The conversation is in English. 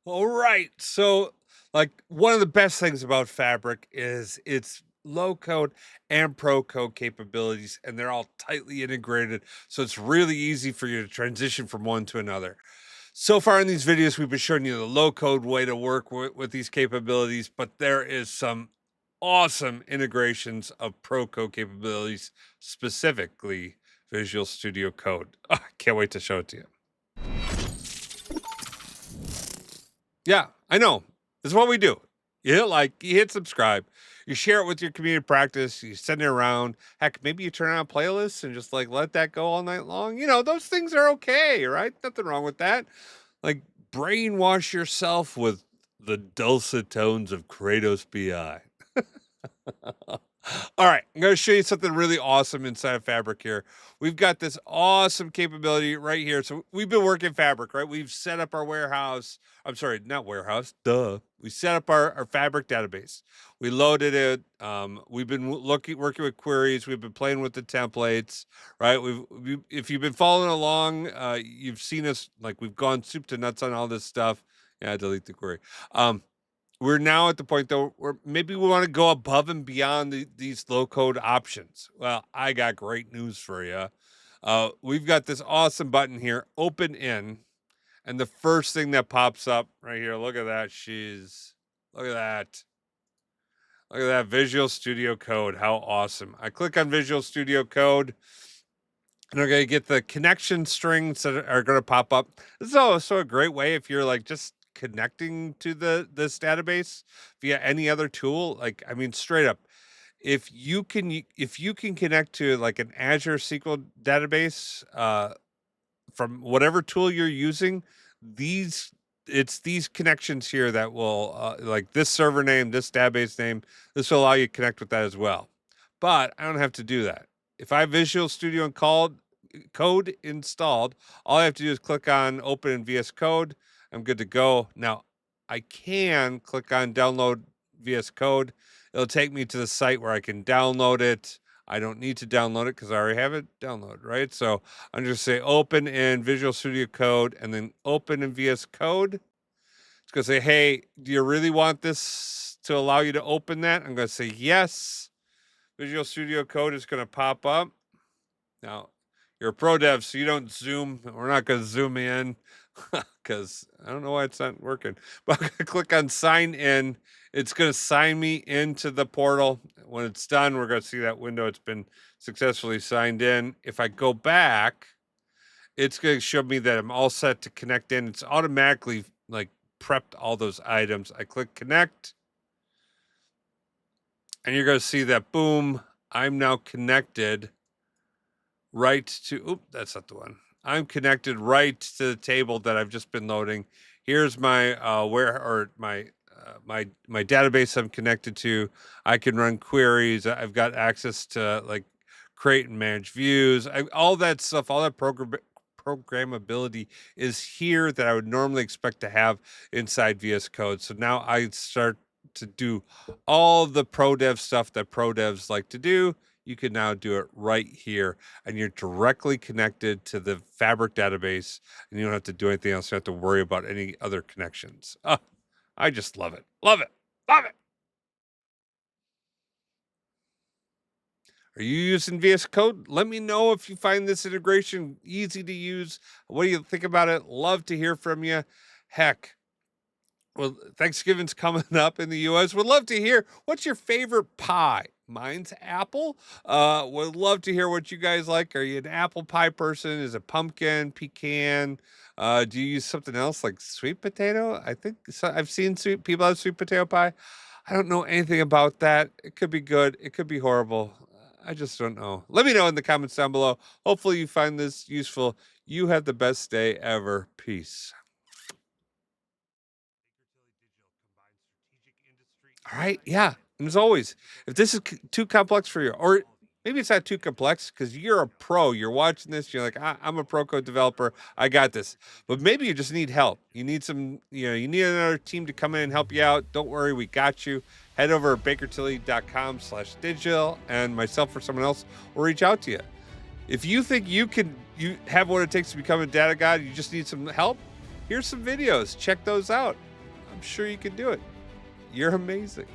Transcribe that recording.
All right. So, like, one of the best things about Fabric is its low code and pro code capabilities, and they're all tightly integrated. So, it's really easy for you to transition from one to another. So far in these videos, we've been showing you the low code way to work with these capabilities, but there is some awesome integrations of pro code capabilities, specifically Visual Studio Code. I can't wait to show it to you. Yeah, I know. This is what we do. You hit subscribe, you share it with your community practice, you send it around. Heck, maybe you turn on playlists and just like let that go all night long. Those things are okay, right? Nothing wrong with that. Like brainwash yourself with the dulcet tones of Kratos BI. All right, I'm going to show you something really awesome inside of Fabric here. We've got this awesome capability right here. So we've been working Fabric, right? We've set up our warehouse. I'm sorry, not warehouse. Duh. We set up our Fabric database. We loaded it. We've been working with queries. We've been playing with the templates, right? If you've been following along, you've seen us like we've gone soup to nuts on all this stuff. Yeah, delete the query. We're now at the point though where maybe we want to go above and beyond these low code options. Well, I got great news for you. We've got this awesome button here, open in, and the first thing that pops up right here, look at that. Look at that. Look at that Visual Studio Code. How awesome. I click on Visual Studio Code and I'm going to get the connection strings that are going to pop up. This is also a great way if you're like just connecting to this database via any other tool. Like, I mean, straight up, if you can connect to like an Azure SQL database from whatever tool you're using, it's these connections here that will like this server name, this database name, this will allow you to connect with that as well. But I don't have to do that. If I have Visual Studio and code installed, all I have to do is click on open in VS Code. I'm good to go. Now, I can click on download VS Code. It'll take me to the site where I can download it. I don't need to download it because I already have it downloaded, right? So I'm just say open in Visual Studio Code and then open in VS Code. It's going to say, hey, do you really want this to allow you to open that? I'm going to say yes. Visual Studio Code is going to pop up. Now, you're a pro dev, so you don't zoom. We're not going to zoom in because I don't know why it's not working. But I'm going to click on sign in. It's going to sign me into the portal. When it's done, we're going to see that window. It's been successfully signed in. If I go back, it's going to show me that I'm all set to connect in. It's automatically like prepped all those items. I click connect. And you're going to see that, boom, I'm now connected right to, that's not the one. I'm connected right to the table that I've just been loading. Here's my my database I'm connected to. I can run queries. I've got access to like create and manage views. All that stuff, all that programmability is here that I would normally expect to have inside VS Code. So now I start to do all the pro dev stuff that pro devs like to do. You can now do it right here, and you're directly connected to the Fabric database, and you don't have to do anything else. You don't have to worry about any other connections. I just love it. Love it. Love it. Are you using VS Code? Let me know if you find this integration easy to use. What do you think about it? Love to hear from you. Heck, well, Thanksgiving's coming up in the US. Would love to hear what's your favorite pie. Mine's apple. Would love to hear what you guys like. Are you an apple pie person? Is it pumpkin, pecan? Do you use something else like sweet potato? I think I've seen people have sweet potato pie. I don't know anything about that. It could be good. It could be horrible. I just don't know. Let me know in the comments down below. Hopefully you find this useful. You have the best day ever. Peace. All right. Yeah. And as always, if this is too complex for you, or maybe it's not too complex because you're a pro, you're watching this, you're like, I'm a pro code developer. I got this. But maybe you just need help. You need you need another team to come in and help you out. Don't worry. We got you. Head over to bakertilly.com/digital and myself or someone else will reach out to you. If you think you have what it takes to become a data god, you just need some help. Here's some videos. Check those out. I'm sure you can do it. You're amazing.